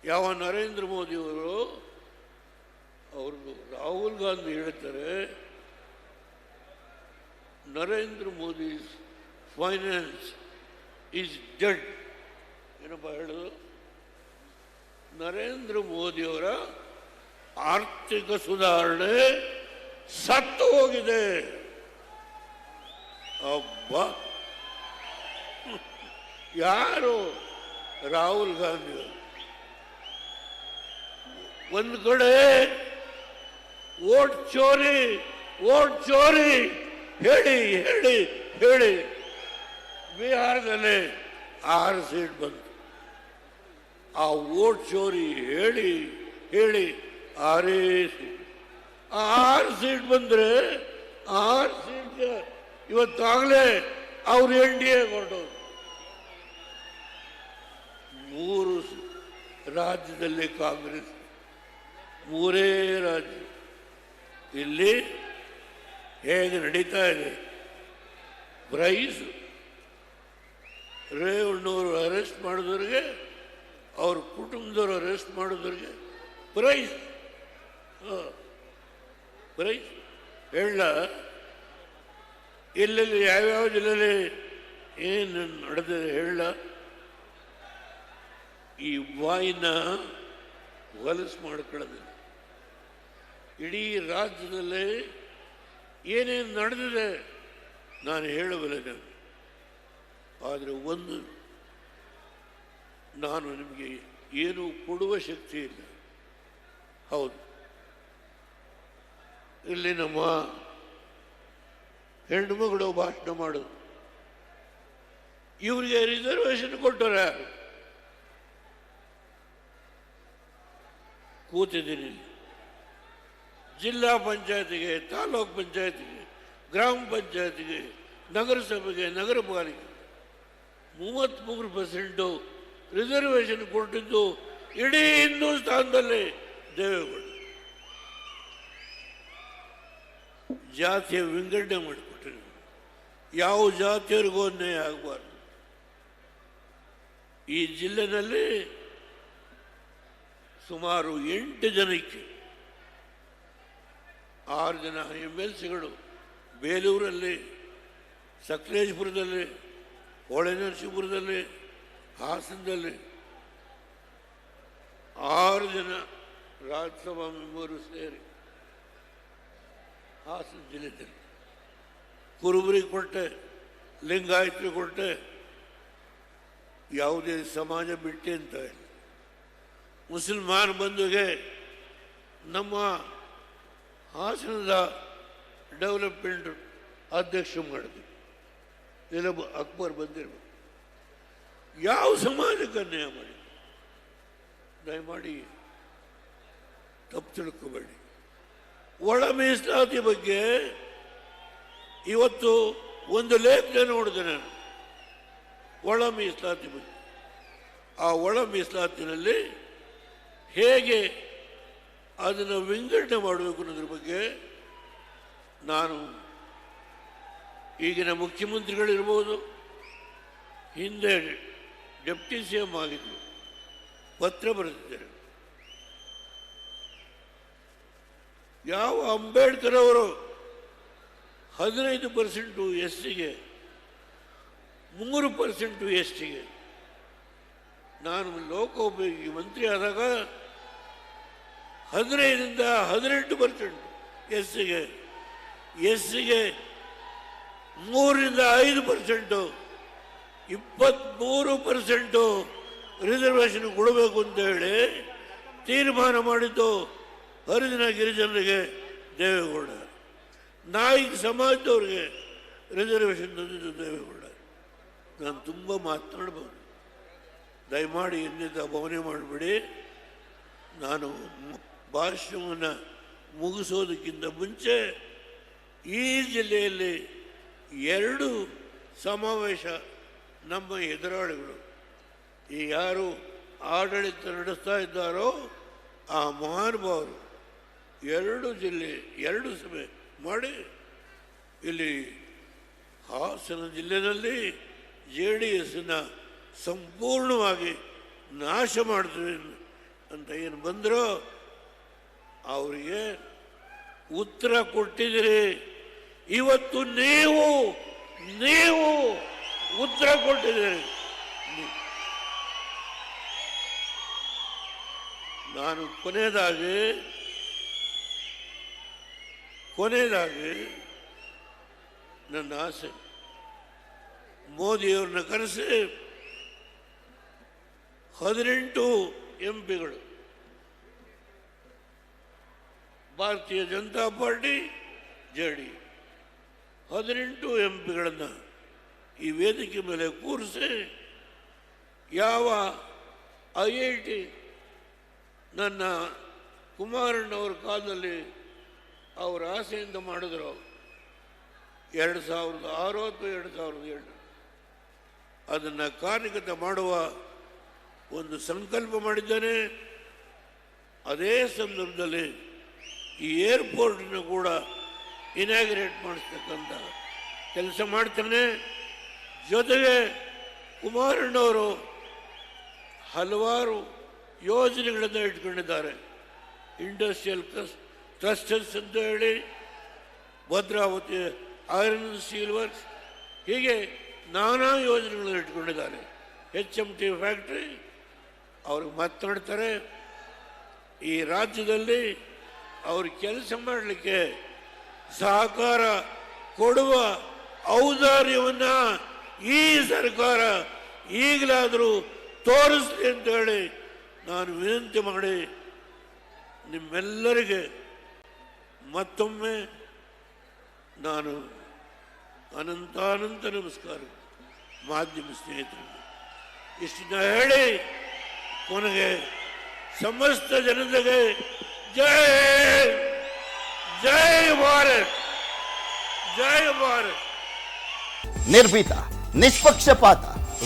ಯಾವ ನರೇಂದ್ರ ಮೋದಿಯವರು ರಾಹುಲ್ ಗಾಂಧಿ ಹೇಳ್ತಾರೆ, Narendra Modi finance is dead. ಏನಪ್ಪ ಹೇಳೋದು? ನರೇಂದ್ರ ಮೋದಿಯವರ ಆರ್ಥಿಕ ಸುಧಾರಣೆ ಸತ್ತು ಹೋಗಿದೆ. ಅಬ್ಬ, ಯಾರು? ರಾಹುಲ್ ಗಾಂಧಿ. ಒಂದು ಕಡೆ ವೋಟ್ ಚೋರಿ ಹೇಳಿ ಹೇಳಿ ಹೇಳಿ ಬಿಹಾರದಲ್ಲಿ 6 ಸೀಟ್ ಬಂತು. ಆ ವೋಟ್ ಚೋರಿ ಹೇಳಿ ಹೇಳಿ 6 ಸೀಟ್. ಆ 6 ಸೀಟ್ ಬಂದರೆ 6 ಸೀಟ್ಗೆ ಇವತ್ತಾಗಲೇ ಅವ್ರು NDA ಹೊರಟೋರು. 3 ರಾಜ್ಯದಲ್ಲಿ ಕಾಂಗ್ರೆಸ್, 3 ರಾಜ್ಯ. ಇಲ್ಲಿ ಹೇಗೆ ನಡೀತಾ ಇದೆ? ಪ್ರೈಸ್ ರೇವಣ್ಣವರು ಅರೆಸ್ಟ್ ಮಾಡಿದವ್ರಿಗೆ, ಅವ್ರ ಕುಟುಂಬದವರು ಅರೆಸ್ಟ್ ಮಾಡಿದವ್ರಿಗೆ ಪ್ರೈಸ್ ಹೇಳ. ಎಲ್ಲೆಲ್ಲಿ ಯಾವ್ಯಾವ ಜಿಲ್ಲೆಯಲ್ಲಿ ಏನು ನಡೆದಿದೆ ಹೇಳ. ಈ ವಾಯಿನ ಹೊಲಸು ಮಾಡ್ಕೊಳ್ಳೋದಿಲ್ಲ. ಇಡೀ ರಾಜ್ಯದಲ್ಲಿ ಏನೇನು ನಡೆದಿದೆ ನಾನು ಹೇಳಬಲ್ಲೆ. ಆದರೆ ಒಂದು, ನಾನು ನಿಮಗೆ ಏನು ಕೊಡುವ ಶಕ್ತಿ ಇಲ್ಲ. ಹೌದು, ಇಲ್ಲಿ ನಮ್ಮ ಹೆಣ್ಣುಮಗಳು ಭಾಷಣ ಮಾಡೋದು, ಇವರಿಗೆ ರಿಸರ್ವೇಷನ್ ಕೊಟ್ಟರೆ ಯಾರು? ಕೂತಿದ್ದೀನಿ. ಜಿಲ್ಲಾ ಪಂಚಾಯತಿಗೆ, ತಾಲೂಕ್ ಪಂಚಾಯತಿಗೆ, ಗ್ರಾಮ ಪಂಚಾಯತಿಗೆ, ನಗರಸಭೆಗೆ, ನಗರ ಪಾಲಿಕೆ 33% ರಿಸರ್ವೇಷನ್ ಕೊಟ್ಟಿದ್ದು ಇಡೀ ಹಿಂದೂಸ್ತಾನದಲ್ಲಿ ದೇವೇಗೌಡ. ಜಾತಿಯ ವಿಂಗಡಣೆ ಮಾಡಿಕೊಟ್ಟಿರು. ಯಾವ ಜಾತಿಯವರಿಗೂ ಅನ್ಯಾಯ ಆಗಬಾರ್ದು. ಈ ಜಿಲ್ಲೆಯಲ್ಲಿ ಸುಮಾರು 8 ಜನಕ್ಕೆ 6 ಜನ MLCಗಳು ಬೇಲೂರಲ್ಲಿ, ಸಕಲೇಶಪುರದಲ್ಲಿ, ಹೊಳೆನರಸೀಪುರದಲ್ಲಿ, ಹಾಸನದಲ್ಲಿ 6 ಜನ ರಾಜ್ಯಸಭಾ ಮೆಂಬರು ಸೇರಿ ಹಾಸನ ಜಿಲ್ಲೆಯಲ್ಲಿ ಕುರುಬರಿಗೆ ಕೊಟ್ಟೆ, ಲಿಂಗಾಯತರಿಗೆ ಕೊಟ್ಟೆ. ಯಾವುದೇ ಸಮಾಜ ಬಿಟ್ಟೆ ಅಂತ ಇಲ್ಲ. ಮುಸಲ್ಮಾನ ಬಂಧುಗೆ ನಮ್ಮ ಹಾಸನದ ಡೆವಲಪ್ಮೆಂಟ್ ಅಧ್ಯಕ್ಷ ಮಾಡಿದ್ವಿ. ಇಲ್ಲ ಅಕ್ಬರ್ ಬಂದಿರ್ಬೇಕು. ಯಾವ ಸಮಾಜಕ್ಕೆ ಅನ್ಯಾಯ ಮಾಡಿ? ದಯಮಾಡಿ ತಪ್ಪು ತಿಳ್ಕೋಬೇಡಿ. ಒಳ ಮೀಸಲಾತಿ ಬಗ್ಗೆ ಇವತ್ತು ಒಂದು ಲೇಖನ ನೋಡಿದೆ ನಾನು. ಒಳ ಮೀಸಲಾತಿ ಬಗ್ಗೆ, ಆ ಒಳ ಮೀಸಲಾತಿನಲ್ಲಿ ಹೇಗೆ ಅದನ್ನು ವಿಂಗಡಣೆ ಮಾಡಬೇಕು ಅನ್ನೋದ್ರ ಬಗ್ಗೆ ನಾನು ಈಗಿನ ಮುಖ್ಯಮಂತ್ರಿಗಳಿರ್ಬೋದು, ಹಿಂದೆ ಡೆಪ್ಟಿ CM ಆಗಿದ್ದರು, ಪತ್ರ ಬರೆದಿದ್ದಾರೆ. ಯಾವ ಅಂಬೇಡ್ಕರ್ ಅವರು 15% SCಗೆ, 3% STಗೆ. ನಾನು ಲೋಕೋಪಯೋಗಿ ಮಂತ್ರಿ ಆದಾಗ 15ರಿಂದ 18% SCಗೆ, SCಗೆ 3ರಿಂದ 5%, 23% ರಿಸರ್ವೇಷನ್ ಕೊಡಬೇಕು ಅಂತ ಹೇಳಿ ತೀರ್ಮಾನ ಮಾಡಿದ್ದು ಹರಿಜನ ಗಿರಿಜನರಿಗೆ ದೇವೇಗೌಡ. ನಾಯಿಕ ಸಮಾಜದವ್ರಿಗೆ ರಿಸರ್ವೇಷನ್ ತಂದಿದ್ದು ದೇವೇಗೌಡ. ನಾನು ತುಂಬ ಮಾತನಾಡ್ಬೋದು. ದಯಮಾಡಿ ಇನ್ನಿಂದ ಭಾವನೆ ಮಾಡಿಬಿಡಿ. ನಾನು ಭಾಷಣವನ್ನು ಮುಗಿಸೋದಕ್ಕಿಂತ ಮುಂಚೆ ಈ ಜಿಲ್ಲೆಯಲ್ಲಿ 2 ಸಮಾವೇಶ ನಮ್ಮ ಎದುರಾಳಿಗಳು, ಈ ಯಾರು ಆಡಳಿತ ನಡೆಸ್ತಾ ಇದ್ದಾರೋ ಆ ಮಹಾನುಭಾವರು 2 ಜಿಲ್ಲೆ 2 ಸಭೆ ಮಾಡಿ ಇಲ್ಲಿ ಹಾಸನ ಜಿಲ್ಲೆಯಲ್ಲಿ JDSನ ಸಂಪೂರ್ಣವಾಗಿ ನಾಶ ಮಾಡ್ತೀವಿ ಅಂತ ಏನು ಬಂದರೂ ಅವರಿಗೆ ಉತ್ತರ ಕೊಟ್ಟಿದ್ದೀರಿ. ಇವತ್ತು ನೀವು ಉತ್ತರ ಕೊಟ್ಟಿದ್ದೀರಿ. ನಾನು ಕೊನೆಯದಾಗಿ ನನ್ನ ಆಸೆ, ಮೋದಿಯವ್ರನ್ನ ಕರೆಸಿ 18 ಎಂಪಿಗಳು ಭಾರತೀಯ ಜನತಾ ಪಾರ್ಟಿ ಜೆಡಿ 18 ಎಂಪಿಗಳನ್ನು ಈ ವೇದಿಕೆ ಮೇಲೆ ಕೂರಿಸಿ ಯಾವ IIT ನನ್ನ ಕುಮಾರಣ್ಣವ್ರ ಕಾಲದಲ್ಲಿ ಅವರ ಆಸೆಯಿಂದ ಮಾಡಿದ್ರು 2006 ಅಥವಾ 2007 ಅದನ್ನು ಕಾರ್ಯಗತ ಮಾಡುವ ಒಂದು ಸಂಕಲ್ಪ ಮಾಡಿದ್ದಾನೆ. ಅದೇ ಸಂದರ್ಭದಲ್ಲಿ ಈ ಏರ್ಪೋರ್ಟನ್ನು ಕೂಡ ಇನಾಗ್ರೇಟ್ ಮಾಡಿಸ್ತಕ್ಕಂಥ ಕೆಲಸ ಮಾಡ್ತಾನೆ. ಜೊತೆಗೆ ಕುಮಾರಣ್ಣವರು ಹಲವಾರು ಯೋಜನೆಗಳನ್ನು ಇಟ್ಕೊಂಡಿದ್ದಾರೆ. ಇಂಡಸ್ಟ್ರಿಯಲ್ ಕ್ಲಸ್ಟರ್ಸ್ ಅಂತ ಹೇಳಿ, ಭದ್ರಾವತಿ ಐರನ್ ಸ್ಟೀಲ್ ವರ್ಕ್ಸ್, ಹೀಗೆ ನಾನಾ ಯೋಜನೆಗಳನ್ನು ಇಟ್ಕೊಂಡಿದ್ದಾರೆ. HMT ಫ್ಯಾಕ್ಟ್ರಿ ಅವ್ರಿಗೆ ಮಾತನಾಡ್ತಾರೆ. ಈ ರಾಜ್ಯದಲ್ಲಿ ಅವರು ಕೆಲಸ ಮಾಡಲಿಕ್ಕೆ ಸಹಕಾರ ಕೊಡುವ ಔದಾರ್ಯವನ್ನು ಈ ಸರ್ಕಾರ ಈಗಲಾದರೂ ತೋರಿಸ್ಲಿ ಅಂತ ಹೇಳಿ ನಾನು ವಿನಂತಿ ಮಾಡಿ ನಿಮ್ಮೆಲ್ಲರಿಗೆ ಮತ್ತೊಮ್ಮೆ ನಾನು ಅನಂತಾನಂತ ನಮಸ್ಕಾರ ಮಾಧ್ಯಮ ಸ್ನೇಹಿತರಿಗೆ ಇಷ್ಟನ್ನ ಹೇಳಿ ಕೊನೆಗೆ ಸಮಸ್ತ ಜನತೆಗೆ ಜೈ ಜೈ ಭಾರತ್, ಜೈ ಭಾರತ್. ನಿರ್ಭೀತ, ನಿಷ್ಪಕ್ಷಪಾತ,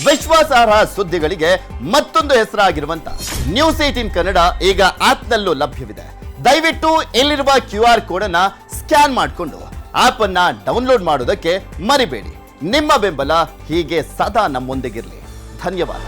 ವಿಶ್ವಾಸಾರ್ಹ ಸುದ್ದಿಗಳಿಗೆ ಮತ್ತೊಂದು ಹೆಸರಾಗಿರುವಂತ ನ್ಯೂಸ್ 18 ಕನ್ನಡ ಈಗ ಆಪ್ನಲ್ಲೂ ಲಭ್ಯವಿದೆ. ದಯವಿಟ್ಟು ಇಲ್ಲಿರುವ QR ಕೋಡ್ ಅನ್ನ ಸ್ಕ್ಯಾನ್ ಮಾಡಿಕೊಂಡು ಆಪ್ ಅನ್ನ ಡೌನ್ಲೋಡ್ ಮಾಡೋದಕ್ಕೆ ಮರಿಬೇಡಿ. ನಿಮ್ಮ ಬೆಂಬಲ ಹೀಗೆ ಸದಾ ನಮ್ಮೊಂದಿಗಿರಲಿ. ಧನ್ಯವಾದ.